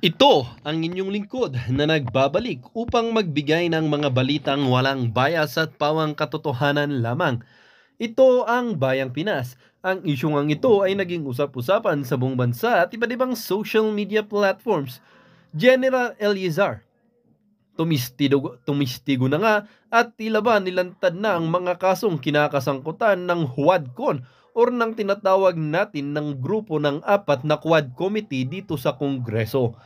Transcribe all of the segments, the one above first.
Ito ang inyong lingkod na nagbabalik upang magbigay ng mga balitang walang bias at pawang katotohanan lamang. Ito ang Bayang Pinas. Ang isyung ito ay naging usap-usapan sa buong bansa at iba't ibang social media platforms. General Eliezer, tumistigo na nga at tila ba nilantad na ang mga kasong kinakasangkutan ng Huadcon or ng tinatawag natin ng grupo ng apat na Quad Committee dito sa Kongreso.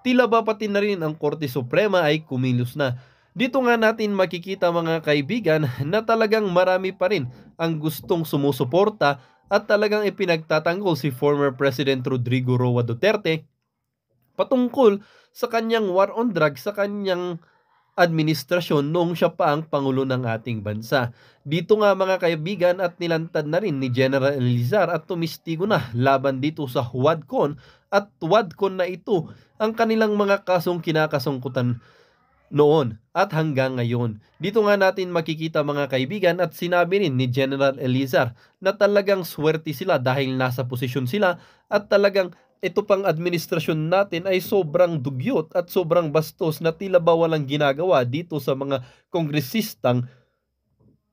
Tila ba pati na rin ang Korte Suprema ay kumilos na. Dito nga natin makikita mga kaibigan na talagang marami pa rin ang gustong sumusuporta at talagang ipinagtatanggol si former President Rodrigo Roa Duterte patungkol sa kanyang war on drugs sa kanyang administrasyon noong siya pa ang Pangulo ng ating bansa. Dito nga mga kaibigan at nilantad na rin ni General Elizar at tumistigo na laban dito sa Huadcon at Wadcon na ito ang kanilang mga kasong kinakasungkutan noon at hanggang ngayon. Dito nga natin makikita mga kaibigan at sinabi rin ni General Elizar na talagang swerte sila dahil nasa posisyon sila at talagang ito pang administrasyon natin ay sobrang dugyot at sobrang bastos na tila ba walang ginagawa dito sa mga kongresistang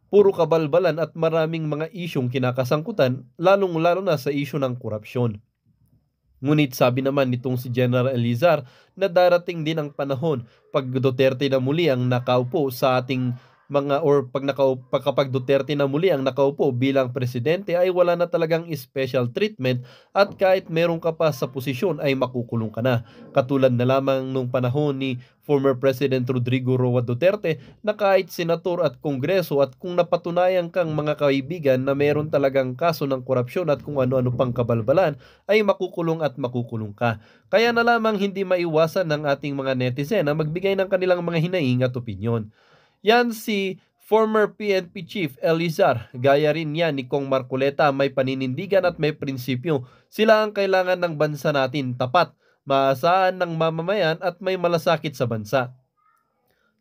puro kabalbalan at maraming mga isyong kinakasangkutan, lalong-lalo na sa isyu ng korupsyon. Ngunit sabi naman nitong si General Elizar na darating din ang panahon pag Duterte na muli ang nakaupo sa ating mga or kapag Duterte na muli ang nakaupo bilang presidente ay wala na talagang special treatment at kahit meron ka pa sa posisyon ay makukulong ka na. Katulad na lamang nung panahon ni former President Rodrigo Roa Duterte na kahit senator at kongreso at kung napatunayan kang mga kaibigan na meron talagang kaso ng korupsyon at kung ano-ano pang kabalbalan ay makukulong at makukulong ka. Kaya na lamang hindi maiwasan ng ating mga netizen na magbigay ng kanilang mga hinaing at opinyon. Yan si former PNP Chief Elizar, gaya rin yan ni Kong Marcoleta, may paninindigan at may prinsipyo. Sila ang kailangan ng bansa natin, tapat, maasahan ng mamamayan at may malasakit sa bansa.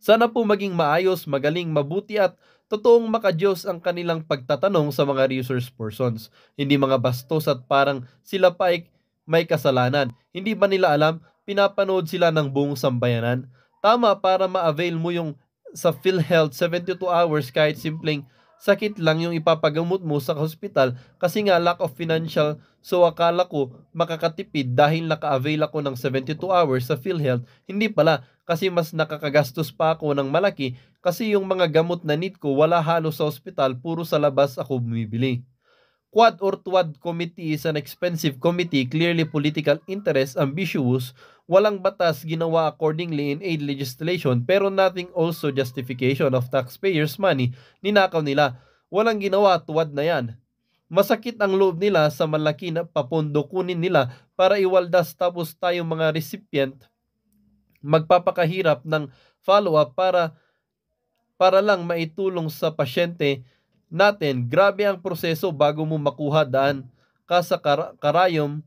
Sana po maging maayos, magaling, mabuti at totoong makadiyos ang kanilang pagtatanong sa mga resource persons. Hindi mga bastos at parang sila pa ay may kasalanan. Hindi ba nila alam, pinapanood sila ng buong sambayanan? Tama para ma-avail mo yung sa PhilHealth 72 hours kahit simpleng sakit lang yung ipapagamot mo sa hospital kasi nga lack of financial, so akala ko makakatipid dahil naka-avail ako ng 72 hours sa PhilHealth. Hindi pala, kasi mas nakakagastos pa ako ng malaki kasi yung mga gamot na need ko wala halos sa hospital, puro sa labas ako bumibili. Quad or Tuad Committee is an expensive committee, clearly political interest, ambitious, walang batas ginawa accordingly in aid legislation pero nothing also justification of taxpayers' money, ninakaw nila. Walang ginawa, tuwad na yan. Masakit ang loob nila sa malaki na papondo kunin nila para iwaldas tapos tayong mga recipient magpapakahirap ng follow-up para lang maitulong sa pasyente natin. Grabe ang proseso bago mo makuha daan ka sa karayom.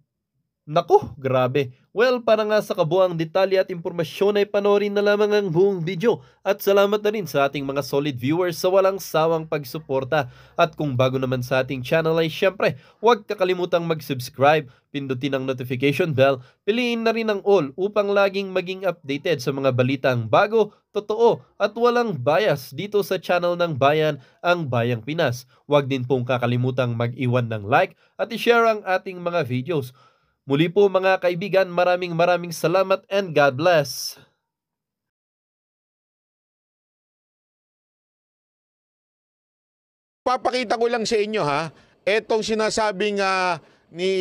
Naku, grabe. Well, para nga sa kabuang detalye at impormasyon ay panoorin na lamang ang buong video. At salamat na rin sa ating mga solid viewers sa walang sawang pagsuporta. At kung bago naman sa ating channel ay syempre, huwag kakalimutang mag-subscribe, pindutin ang notification bell, piliin na rin ang all upang laging maging updated sa mga balitang bago, totoo at walang bias dito sa channel ng Bayan, ang Bayang Pinas. Huwag din pong kakalimutang mag-iwan ng like at i-share ang ating mga videos. Muli po mga kaibigan, maraming salamat and God bless. Papakita ko lang sa inyo ha, etong sinasabing ni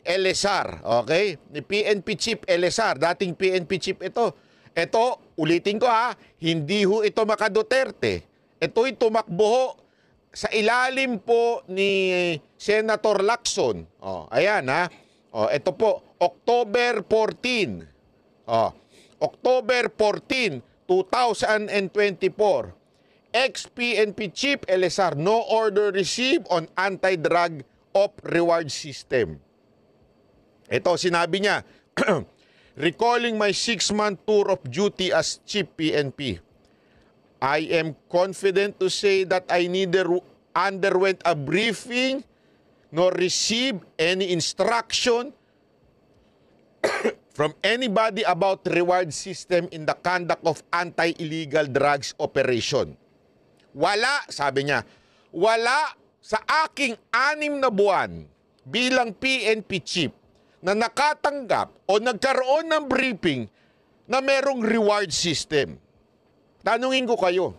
Elizar, okay? Ni PNP Chief Elizar, dating PNP Chief ito. Ito, ulitin ko ha, hindi ho ito maka-Duterte. Ito'y tumakbo ho sa ilalim po ni Senator Lacson. Ayan ha. Ito po, October 14. October 14, 2024. Ex-PNP Chief Elizar, no order received on anti-drug of reward system. Ito, sinabi niya, recalling my 6-month tour of duty as Chief PNP, I am confident to say that I neither underwent a briefing nor received any instruction from anybody about reward system in the conduct of anti-illegal drugs operation. Wala, sabi niya, wala sa aking 6 na buwan bilang PNP chief na nakatanggap o nagkaroon ng briefing na merong reward system. Tanungin ko kayo,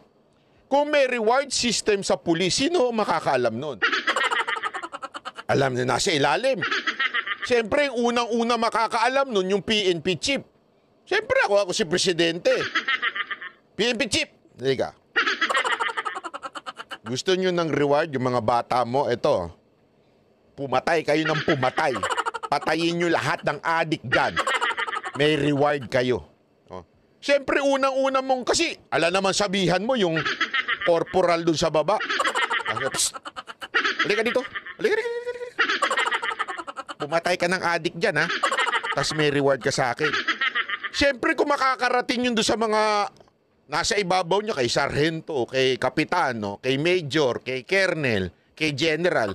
kung may reward system sa pulis, sino makakaalam nun? Alam na nasa ilalim. Siyempre, unang-una makakaalam nun yung PNP chief. Siyempre, ako si presidente. PNP chief, liga. Gusto nyo ng reward, yung mga bata mo, ito, pumatay kayo ng pumatay. Patayin nyo lahat ng adik dyan. May reward kayo. Oh. Siyempre, unang-una mong, kasi, ala naman sabihan mo yung corporal dun sa baba. Psst! Halika dito. Halika dito. Pumatay ka ng adik dyan, ha? Tapos may reward ka sa akin. Siyempre, kung makakarating yun doon sa mga nasa ibabaw niya, kay sarhento, kay kapitano, kay major, kay colonel, kay general.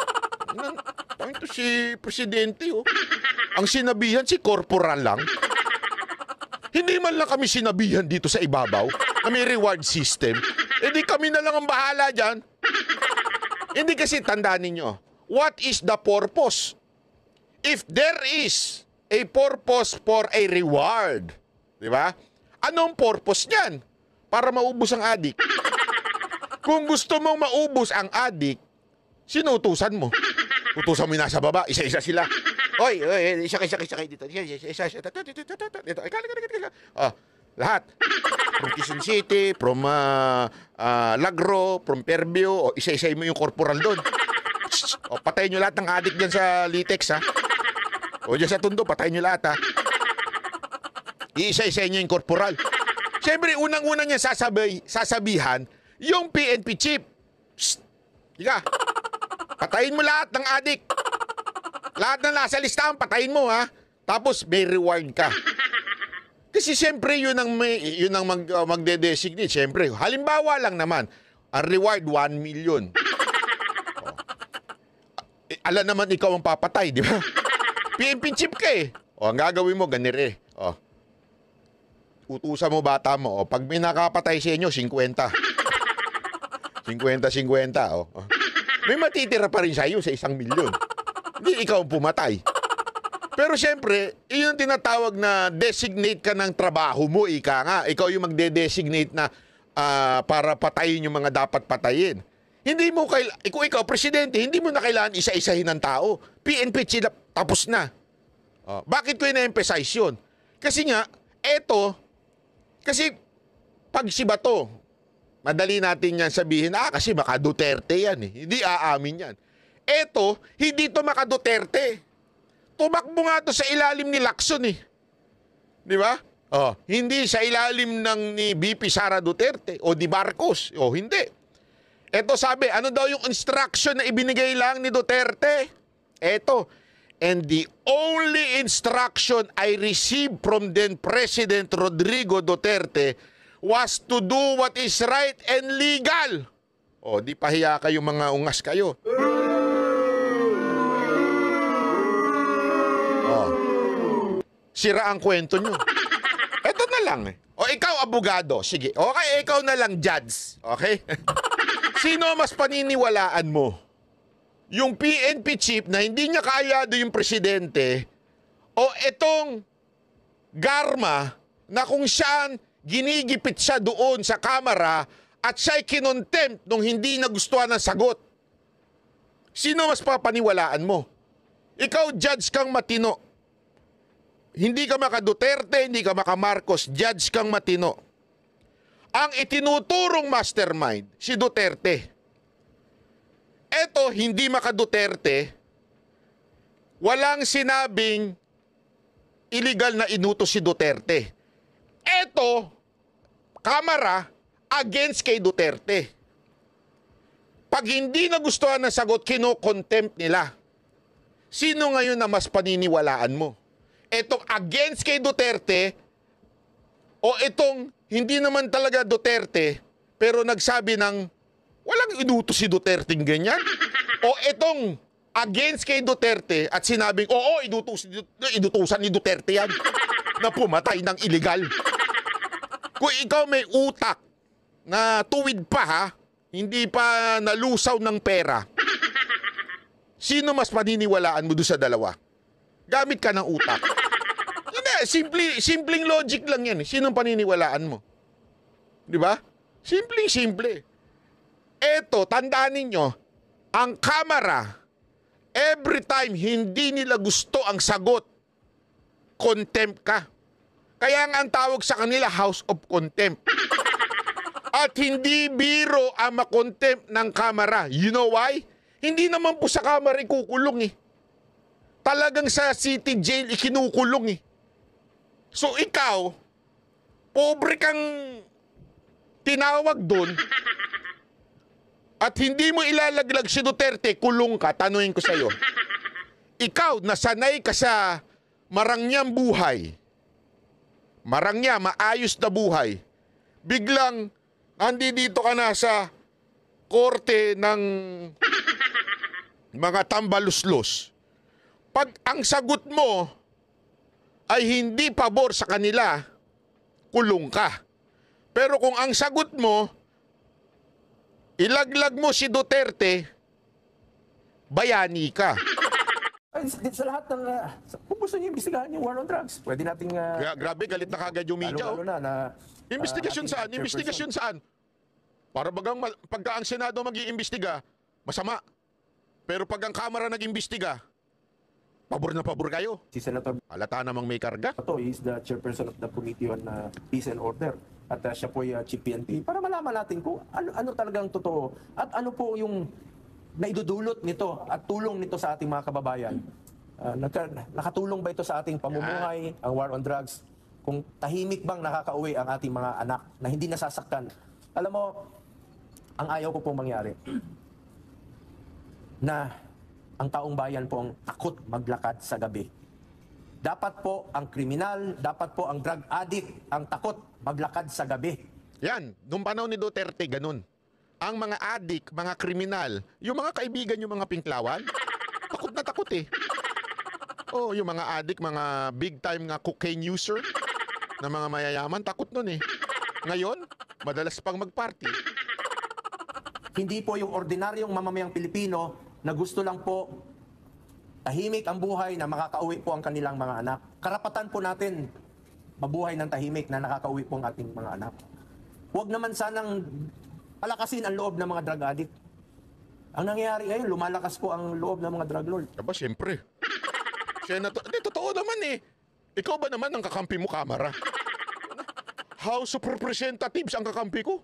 Ito si presidente, oh. Ang sinabihan, si corporal lang. Hindi man lang kami sinabihan dito sa ibabaw na may reward system. E di kami na lang ang bahala dyan. Hindi kasi tandaan ninyo, what is the purpose? If there is a purpose for a reward, di ba? Anong purpose niyan? Para maubos ang adik. Kung gusto mong maubos ang adik, sinutusan mo. Utusan mo yung nasa baba, isa-isa sila. Oy, isa kayo dito. Isa dito. Lahat. From Quezon City, from Lagro, from Fairview, o isa-isa mo yung corporal doon. O patayin nyo lahat ng adik dyan sa Litex, ha? O dyan sa Tondo, patayin nyo lahat, ha? Iisa-isa nyo yung corporal. Siyempre, unang-una niya sasabihan, yung PNP chief. Psst! Higa. Patayin mo lahat ng adik. Lahat na nasa listahan, patayin mo, ha? Tapos, may reward ka. Kasi siyempre, yun ang magde-designate. Siyempre, halimbawa lang naman, ang reward, 1 million. Ala naman ikaw ang papatay, di ba? PNP chief ka eh. O, ang gagawin mo, ganire. O, utusan mo bata mo. O, pag may nakapatay sa inyo, 50. 50-50. O. May matitira pa rin sa'yo sa 1 milyon. Hindi ikaw ang pumatay. Pero siyempre, yun ang tinatawag na designate ka ng trabaho mo, ika nga. Ikaw yung magde-designate na para patayin yung mga dapat patayin. Hindi mo kung ikaw, presidente, hindi mo na kailangan isa-isahin ng tao. PNP sila, tapos na. Bakit ko ina-emphasize yun? Kasi nga, kasi pag si Bato, madali natin yan sabihin, kasi maka Duterte yan eh. Hindi aamin yan. Hindi to maka Duterte. Tumakbo nga to sa ilalim ni Lacson eh. Di ba? Hindi sa ilalim ni VP Sara Duterte o di Marcos. Hindi. Sabi, ano daw yung instruction na ibinigay lang ni Duterte? And the only instruction I received from then President Rodrigo Duterte was to do what is right and legal. Di pahiya kayo mga ungas kayo. Sira ang kwento nyo. Ito na lang eh. Ikaw abogado, sige. Okay, ikaw na lang judge. Okay? Sino mas paniniwalaan mo? Yung PNP chief na hindi niya kaayado yung presidente o itong Garma na kung saan ginigipit siya doon sa kamera at siya'y kinontempt nung hindi nagustuhan ng sagot? Sino mas papaniwalaan mo? Ikaw judge kang matino. Hindi ka maka Duterte, hindi ka maka Marcos, judge kang matino. Ang itinuturong mastermind, si Duterte. Hindi maka Duterte, walang sinabing illegal na inutos si Duterte. Kamara, against kay Duterte. Pag hindi nagustuhan ng sagot, kino-contempt nila. Sino ngayon na mas paniniwalaan mo? Against kay Duterte o hindi naman talaga Duterte pero nagsabi ng walang inutos si Duterte ganyan? O against kay Duterte at sinabing inutusan ni Duterte yan? na pumatay ng illegal. Kung ikaw may utak na tuwid pa ha, hindi pa nalusaw ng pera, sino mas paniniwalaan mo doon sa dalawa? Gamit ka ng utak. Hindi, simpleng logic lang yan. Sinong paniniwalaan mo? Di ba? Simple. Eto, tandaan ninyo, ang kamera, every time hindi nila gusto ang sagot, contempt ka. Kaya nga ang tawag sa kanila, House of Contempt. At hindi biro ang makontempt ng kamera. You know why? Hindi naman po sa kamera ikukulong eh. Talagang sa city jail ikinukulong eh. So ikaw, pobre kang tinawag doon at hindi mo ilalaglag si Duterte, kulong ka, tanungin ko sa'yo. Ikaw, nasanay ka sa marangyang buhay, marangya, maayos na buhay, biglang dito ka na sa korte ng mga tambaluslos. Pag ang sagot mo ay hindi pabor sa kanila, kulong ka. Pero kung ang sagot mo, ilaglag mo si Duterte, bayani ka. Sa lahat ng, kung gusto niyo imbestigahan yung war on drugs, pwede nating... Grabe, galit na kagad yung media. Lalo na Investigasyon ating saan? chairperson. Investigasyon saan? Para bagang pagka ang Senado mag-iimbestiga, masama. Pero pag ang Kamara nag-imbestiga, pabor na pabor kayo. Si Senator Halata namang may karga. Bato is the chairperson of the Committee on Peace and Order. At siya po yung Chief PNP para malaman natin kung ano talagang totoo at ano po yung naidudulot nito at tulong nito sa ating mga kababayan. Nakatulong ba ito sa ating pamumuhay, ang war on drugs? Kung tahimik bang nakakauwi ang ating mga anak na hindi nasasaktan? Alam mo, ang ayaw ko pong mangyari na ang taong bayan po ang takot maglakad sa gabi. Dapat po ang kriminal, dapat po ang drug addict ang takot maglakad sa gabi. Yan, nung panahon ni Duterte, ganun. Ang mga addict, mga kriminal, yung mga kaibigan, yung mga pinklawan, takot na takot eh. Oh, yung mga addict, mga big time nga cocaine user na mga mayayaman, takot nun eh. Ngayon, madalas pang magparty. Hindi po yung ordinaryong mamamayang Pilipino na gusto lang po tahimik ang buhay na makakauwi po ang kanilang mga anak. Karapatan po natin mabuhay ng tahimik na nakakauwi po ang ating mga anak. Huwag naman sanang palakasin ang loob ng mga drug addict. Ang nangyayari ngayon, lumalakas po ang loob ng mga drug lord. Aba, siyempre. Senator, hindi, totoo naman eh. Ikaw ba naman ang kakampi mo, Kamara? House of Representatives ang kakampi ko.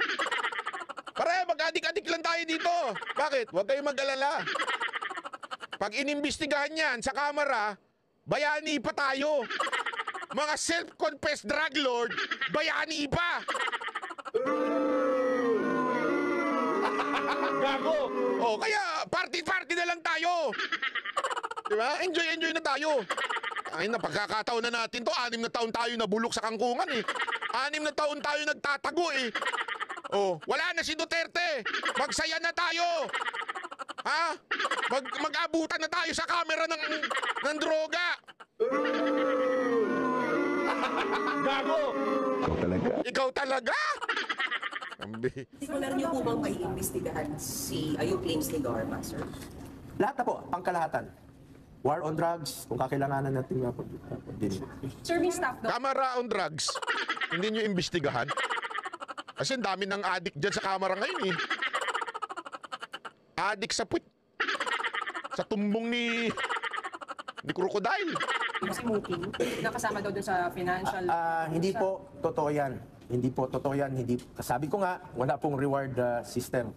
Pare, mag-adik-adik lang tayo dito. Bakit? Huwag kayong mag-alala. Pag inimbestigahan yan sa Kamara, bayani pa tayo. Mga self-confessed drug lord, bayani pa. Gago. Oh, kaya party-party na lang tayo. Diba? Enjoy na tayo. Ay na, pagkakataon na natin to, 6 na taon tayo nabulok sa kangkungan eh. 6 na taon tayo nagtatago eh. Oh, wala na si Duterte. Magsaya na tayo. Ha? Mag-abutan na tayo sa kamera ng droga. Gago. Ikaw talaga. Similar niyo po bang maiimbestigahan si yung claims ni Garma, sir? Lahat na po, pangkalahatan. War on drugs, kung kakailanganan natin din. Sir, may staff daw. Kamara on drugs. Hindi nyo imbestigahan. Kasi ang dami ng addict dyan sa kamera ngayon eh. Addict sa puwit. Sa tumbong ni Crocodile. Si Muki, nakasama daw dun sa financial... Hindi po totoo yan. Hindi po totoo yan. Sabi ko nga, wala pong reward system.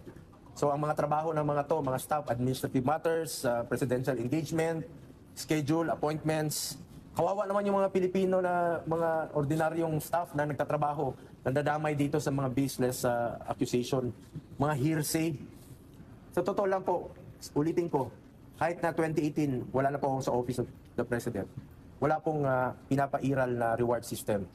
So ang mga trabaho ng mga to, mga staff, administrative matters, presidential engagement, schedule, appointments. Kawawa naman yung mga Pilipino na mga ordinaryong staff na nagtatrabaho, nandadamay dito sa mga baseless accusation, mga hearsay. Sa totoo lang po, ulitin ko, kahit na 2018, wala na po ako sa Office of the President. Wala pong pinapairal na reward system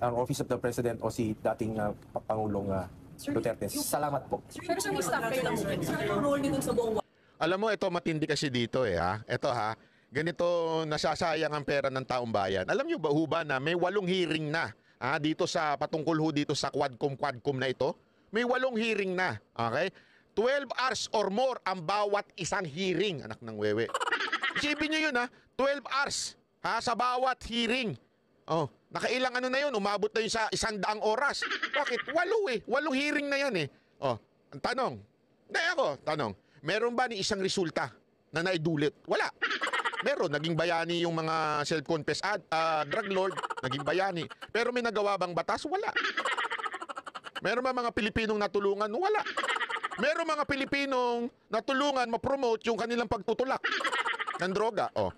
ang Office of the President o si dating Pangulong Duterte. Salamat po. Pero sir, may staff kayo lang, sir. Sir, yung role niyo dun sa buong Alam mo, ito matindi kasi dito eh ha. Ito ha. ganito nasasayang ang pera ng taong bayan. Alam nyo ba ho ba na may 8 hearing na dito sa patungkol ho dito sa Quadcom na ito? May 8 hearing na. Okay? 12 hours or more ang bawat isang hearing, anak ng wewe. Isipin nyo yun 12 hours sa bawat hearing. Oh, nakailang ano na yun, umabot na yun sa 100 oras. Bakit? 8 hearing na yan Oh, ang tanong. Tanong. Meron ba ni isang resulta na naidulit? Wala. Meron, naging bayani yung mga self-confessed drug lord, naging bayani. Pero may nagawa bang batas? Wala. Meron ba mga Pilipinong natulungan? Wala. Meron mga Pilipinong natulungan ma-promote yung kanilang pagtutulak ng droga. Oh.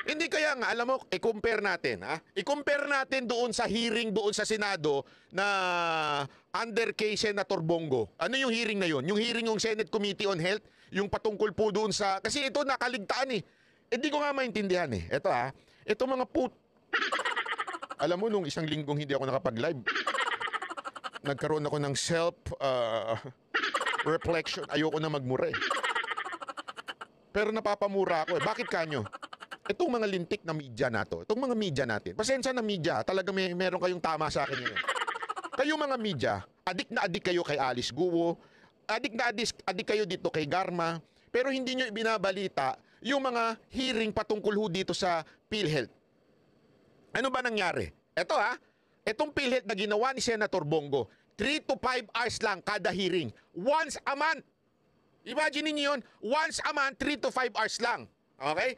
Hindi kaya nga, alam mo, i-compare natin. I-compare natin doon sa hearing doon sa Senado na under kay Senator Bongo. Ano yung hearing na yun? Yung hearing ng Senate Committee on Health, yung patungkol po doon sa... Kasi ito nakaligtaan Hindi ko nga maintindihan Ito ito mga Alam mo, nung isang linggong hindi ako nakapag-live, nagkaroon ako ng reflection. Ayoko na magmura Pero napapamura ako Bakit kanyo? Itong mga lintik na media nato, itong mga media natin, pasensya na media, talaga meron kayong tama sa akin yun. Kayo mga media, adik na adik kayo kay Alice Guo, adik na adik kayo dito kay Garma, pero hindi nyo ibinabalita yung mga hearing patungkol ho dito sa PhilHealth. Ano ba nangyari? Ito itong PhilHealth na ginawa ni Senator Bongo, 3 to 5 hours lang kada hearing. Once a month. Imagine niyo yun, once a month, 3 to 5 hours lang. Okay?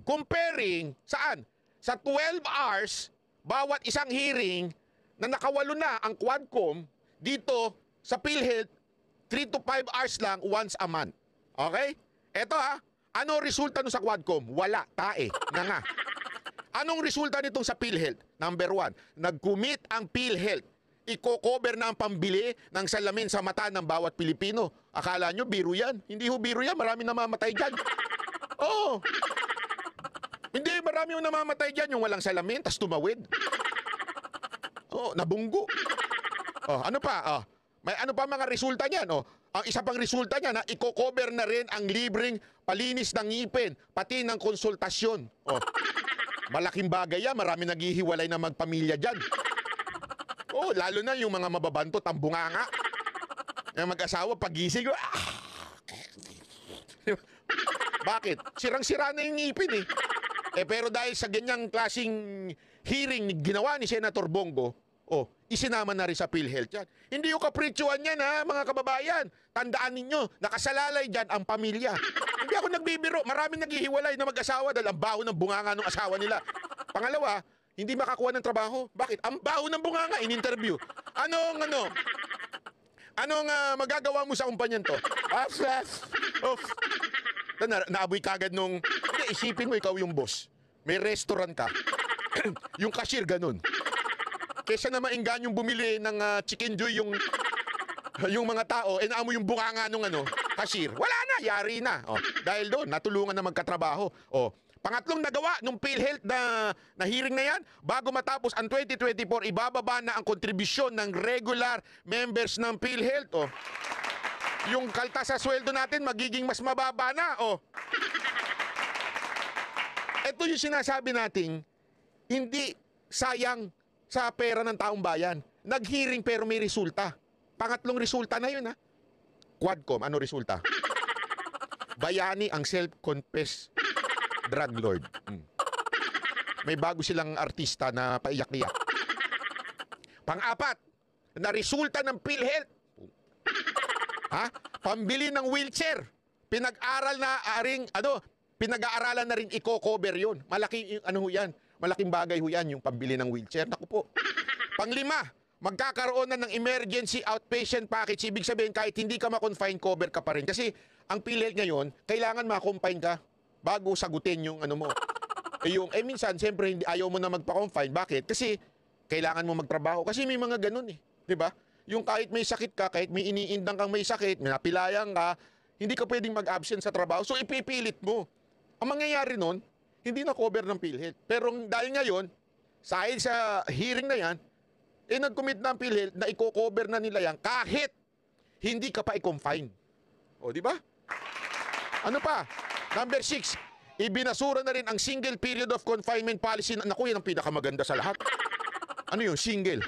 Comparing, saan? Sa 12 hours, bawat isang hearing na nakawalo na ang Quadcom dito sa PhilHealth, 3 to 5 hours lang once a month. Okay? Eto ano resulta nun sa Quadcom? Wala, tae, nga. Anong resulta nitong sa PhilHealth? Number 1, nag-commit ang PhilHealth. Iko-cover na ang pambili ng salamin sa mata ng bawat Pilipino. Akala nyo, biro yan. Hindi ho biro yan, marami namamatay dyan. Oo. Hindi, marami yung namamatay dyan, yung walang salamin, tas tumawid. Nabunggo. Ano pa? May ano pa mga resulta niyan? Ang isa pang resulta niya iko-cover na rin ang libreng palinis ng ngipin, pati ng konsultasyon. Malaking bagay yan, marami naghihiwalay na magpamilya dyan. Lalo na yung mga mababantot, ang bunganga. Yung mag-asawa, pagising, Bakit? Sirang-sira na yung ngipin pero dahil sa ganyang klaseng hearing ginawa ni Senator Bongo, isinama na rin sa PhilHealth yan. Hindi yung kapritsyohan yan mga kababayan. Tandaan ninyo, nakasalalay dyan ang pamilya. Hindi ako nagbibiro. Maraming naghihiwalay na mag-asawa dahil ang baho ng bunganga ng asawa nila. Pangalawa, hindi makakuha ng trabaho. Bakit? Ang baho ng bunganga in-interview. Anong magagawa mo sa kumpanyan to? Naaboy kagad nung... Isipin mo ikaw yung boss. May restaurant ka. Yung cashier ganun. Kesa na mainggan yung bumili ng chicken joy yung mga tao, naamo yung bunganga nung cashier. Wala na, yari na. Dahil doon, natulungan na magkatrabaho. Pangatlong nagawa nung PhilHealth na hearing na yan, bago matapos ang 2024, ibababa na ang kontribusyon ng regular members ng PhilHealth. Yung kaltas sa sweldo natin magiging mas mababa na. Ito yung sinasabi nating hindi sayang sa pera ng taong bayan. Nag-hearing pero may resulta. Pangatlong resulta na yun Quadcom, ano resulta? Bayani ang self-confessed drug lord. May bago silang artista na paiyak-iyak. Pang-apat, na resulta ng PhilHealth. Pambili ng wheelchair. Pinag-aaralan na rin i-cover yun. Malaking yan. Malaking bagay yan yung pambili ng wheelchair. Naku po. Panglima, magkakaroon na ng emergency outpatient package. Ibig sabihin, kahit hindi ka ma-confine, cover ka pa rin. Kasi ang PhilHealth ngayon, kailangan ma-confine ka bago sagutin yung mo. Minsan, siyempre, ayaw mo na magpa-confine. Bakit? Kasi kailangan mo magtrabaho. Kasi may mga ganun Diba? Yung kahit may sakit ka, kahit may iniindang kang may sakit, may napilayang ka, hindi ka pwedeng mag-absent sa trabaho. So, ipipilit mo. Ang mangyayari nun, hindi na cover ng PhilHealth. Pero dahil ngayon, dahil sa hearing na yan, nag-commit na ang PhilHealth na i-cover na nila yan kahit hindi ka pa i-confine. Di ba? Ano pa? Number 6, Ibinasura na rin ang single period of confinement policy. Naku, yan ang pinakamaganda sa lahat. Ano yun? Single.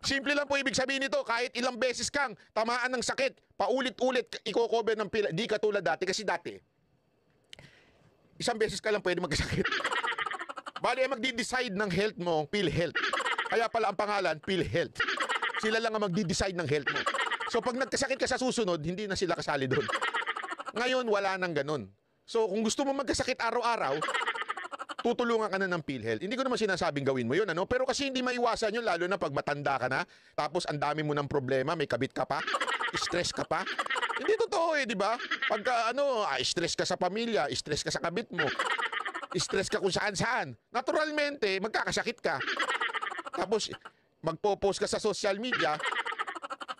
Simple lang po ibig sabihin nito. Kahit ilang beses kang tamaan ng sakit, paulit-ulit i-cover ng pila. Di katulad dati. Kasi dati, isang beses ka lang pwede magkasakit. Bali ay magdi-decide ng health mo, PhilHealth. Kaya pala ang pangalan, PhilHealth. Sila lang ang magdi-decide ng health mo. So pag nagkasakit ka sa susunod, hindi na sila kasali doon. Ngayon, wala nang ganun. So kung gusto mo magkasakit araw-araw, tutulungan ka na ng PhilHealth. Hindi ko naman sinasabing gawin mo yun, ano? Pero kasi hindi maiwasan yun, lalo na pag matanda ka na, tapos ang dami mo ng problema, may kabit ka pa, stress ka pa. Hindi totoo di ba? Pagka stress ka sa pamilya, stress ka sa kabit mo, stress ka kung saan-saan. Naturalmente, magkakasakit ka. Tapos, magpo-post ka sa social media,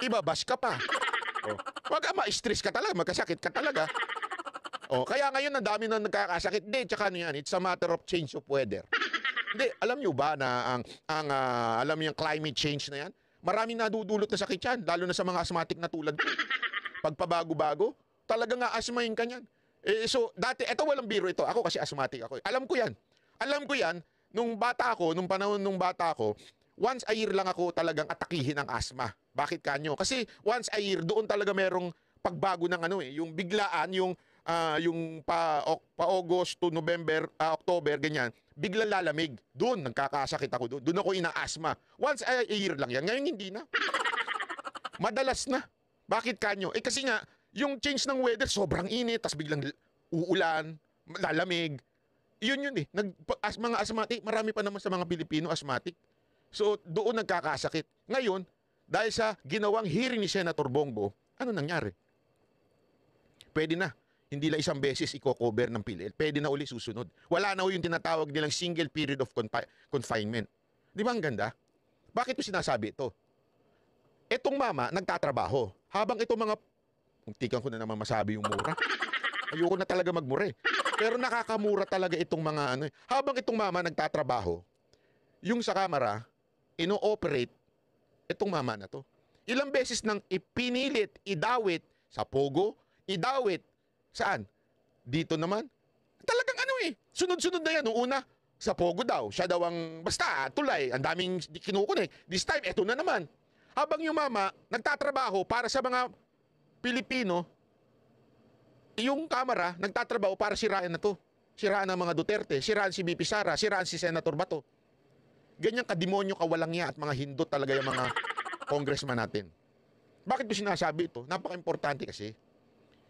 ibabash ka pa. Wag ka ma-stress ka talaga, magkasakit ka talaga. Kaya ngayon, ang dami na nagkakasakit. Hindi, tsaka yan, it's a matter of change of weather. Hindi, alam nyo ba na alam nyo yung climate change na yan? Maraming nadudulot na sakit yan, lalo na sa mga asthmatic na tulad ko. Pagpabago-bago, talagang asthmahin ka yan. So, dati, eto walang biro ito. Ako kasi asthmatic ako. Alam ko yan. Alam ko yan, nung panahon nung bata ko, once a year lang ako talagang atakihin ng asthma. Bakit kanyo? Kasi once a year, doon talaga merong pagbago ng yung biglaan, yung August to November, October, ganyan, biglang lalamig. Doon, nagkakasakit ako doon. Doon ako ina-asthma. Once a year lang yan. Ngayon, hindi na. Madalas na. Bakit kanyo? Kasi nga, yung change ng weather, sobrang init, tas biglang uulan, lalamig. Yun eh. Mga asthmatic, marami pa naman sa mga Pilipino asthmatic. So, doon nagkakasakit. Ngayon, dahil sa ginawang hearing ni Senator Bongo, ano nangyari? Pwede na. Hindi lang isang beses i-cover ng PhilHealth. Pwede na uli susunod. Wala na yung tinatawag nilang single period of confinement. Di ba ang ganda? Bakit ko sinasabi ito? Etong mama, nagtatrabaho. Habang itong mga tikan ko na naman masabi yung mura. Ayoko na talaga magmura eh. Pero nakakamura talaga itong mga Habang itong mama nagtatrabaho, yung sa kamera, ino-operate itong mama na to. Ilang beses nang ipinilit, idawit sa Pogo, idawit saan? Dito naman. Talagang sunod-sunod na yan. Noong una, sa Pogo daw. Siya daw ang, basta, tulay. Ang daming kinukunik. This time, eto na naman. Habang yung mama, nagtatrabaho para sa mga Pilipino, yung kamera, nagtatrabaho para siraan na to. Siraan ng mga Duterte, siraan si BP Sara, siraan si Senator Bato. Ganyang kademonyo, kawalangya at mga hindot talaga yung mga congressman natin. Bakit ko sinasabi ito? Napaka-importante kasi.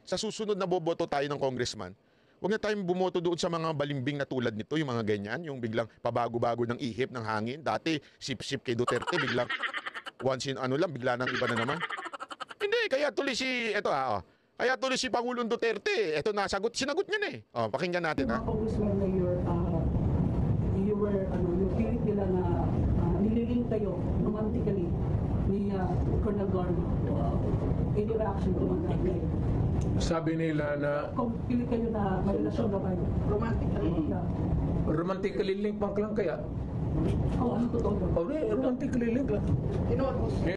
Sa susunod na boboto tayo ng congressman, huwag na tayong bumoto doon sa mga balimbing na tulad nito, yung mga ganyan, yung biglang pabago-bago ng ihip ng hangin. Dati, sip-sip kay Duterte, biglang once in bigla nang iba na naman. Hindi, kaya tuloy kaya tuloy si Pangulong Duterte, sinagot niya na eh. Pakinggan natin ha. Congressman Mayor, yung pilit nila na nililing kayo romantically ni Colonel Garma. Any reaction to that? Sabi nila na Kung pilit kayo na may relasyon na kayo, romantically. romantically link pang lang kaya. Ano totoo yun? Romantically link lang.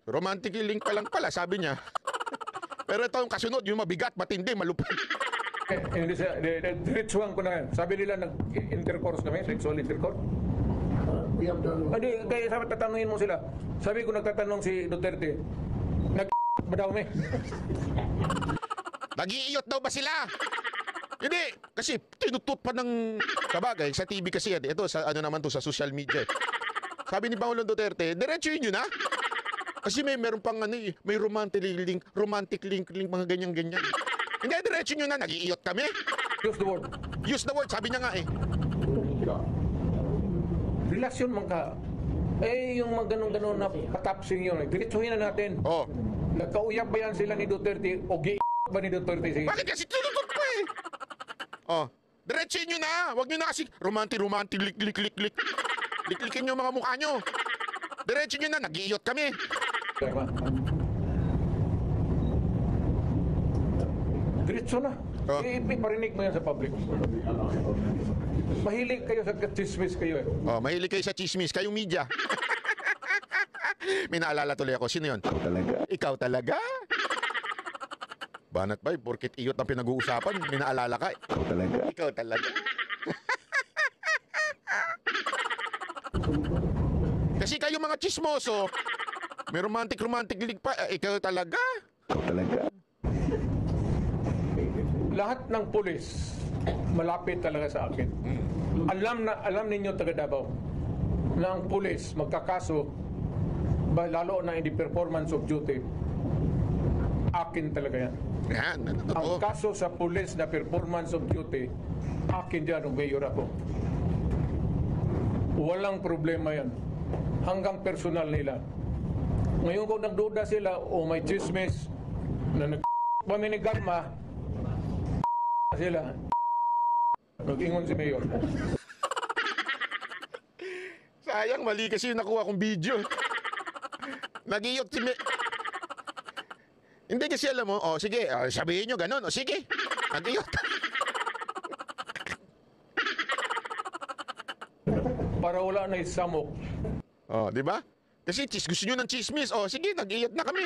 Romantic link pa lang pala, sabi niya. Pero ito yung kasunod, yung mabigat, matindi, malupit. Hindi siya, diretsuhan ko na yan. Sabi nila nag-intercourse kami, sexual intercourse. Kaya sabi tatanungin mo sila. Sabi ko nagtatanong si Duterte, ba daw may? Nag-iiyot daw ba sila? Hindi, kasi tinutut pa ng sabagay sa TV kasi yan. Ito sa sa social media. Sabi ni Pangulong Duterte, diretsuhin nyo na. Kasi meron pang may romantic link, mga ganyan-ganyan. Hindi, diretso nyo na, nag-iiyot kami. Use the word. Use the word, sabi niya nga eh. Relasyon man ka. Yung mga ganun-ganun na patapsing yun. Diretsuhin na natin. Oh. Nagkauyap ba yan sila ni Duterte o ba ni Duterte? Bakit kasi tinutut pa eh? Diretsuhin nyo na. Huwag nyo na kasi romantic, lik. Liklikin nyo mga mukha nyo. Diretso nyo na, nag-iiyot kami. Diretso na. Iparinig mo yan sa public. Mahilig kayo sa chismis kayo eh. Mahilig kayo sa chismis, kayong media. May naalala tuloy ako. Sino yun? Ikaw talaga. Banat Bay, porkit iyot ang pinag-uusapan, may naalala ka. Ikaw talaga. Ikaw talaga. Kasi kayo mga chismoso, may romantic league pa. Ikaw talaga. Ikaw talaga. Lahat ng pulis malapit talaga sa akin. Alam ninyo taga Davao na ang pulis magkakaso lalo na in the performance of duty. Akin talaga yan. Yan, Ang kaso sa pulis na performance of duty, akin dyan, ang mayor ako. Walang problema yan. Hanggang personal nila. Ngayon kung nagduda sila o may chismis na paminigarma sila, nag-ingon si mayor. Sayang, mali kasi yung nakuha kong video. Nag-iyot si Hindi kasi alam mo, sige, sabihin nyo ganun, sige, nag-iyot. Para wala na isamok. Di ba? Kasi gusto nyo ng chismis, sige, nag-iyot na kami.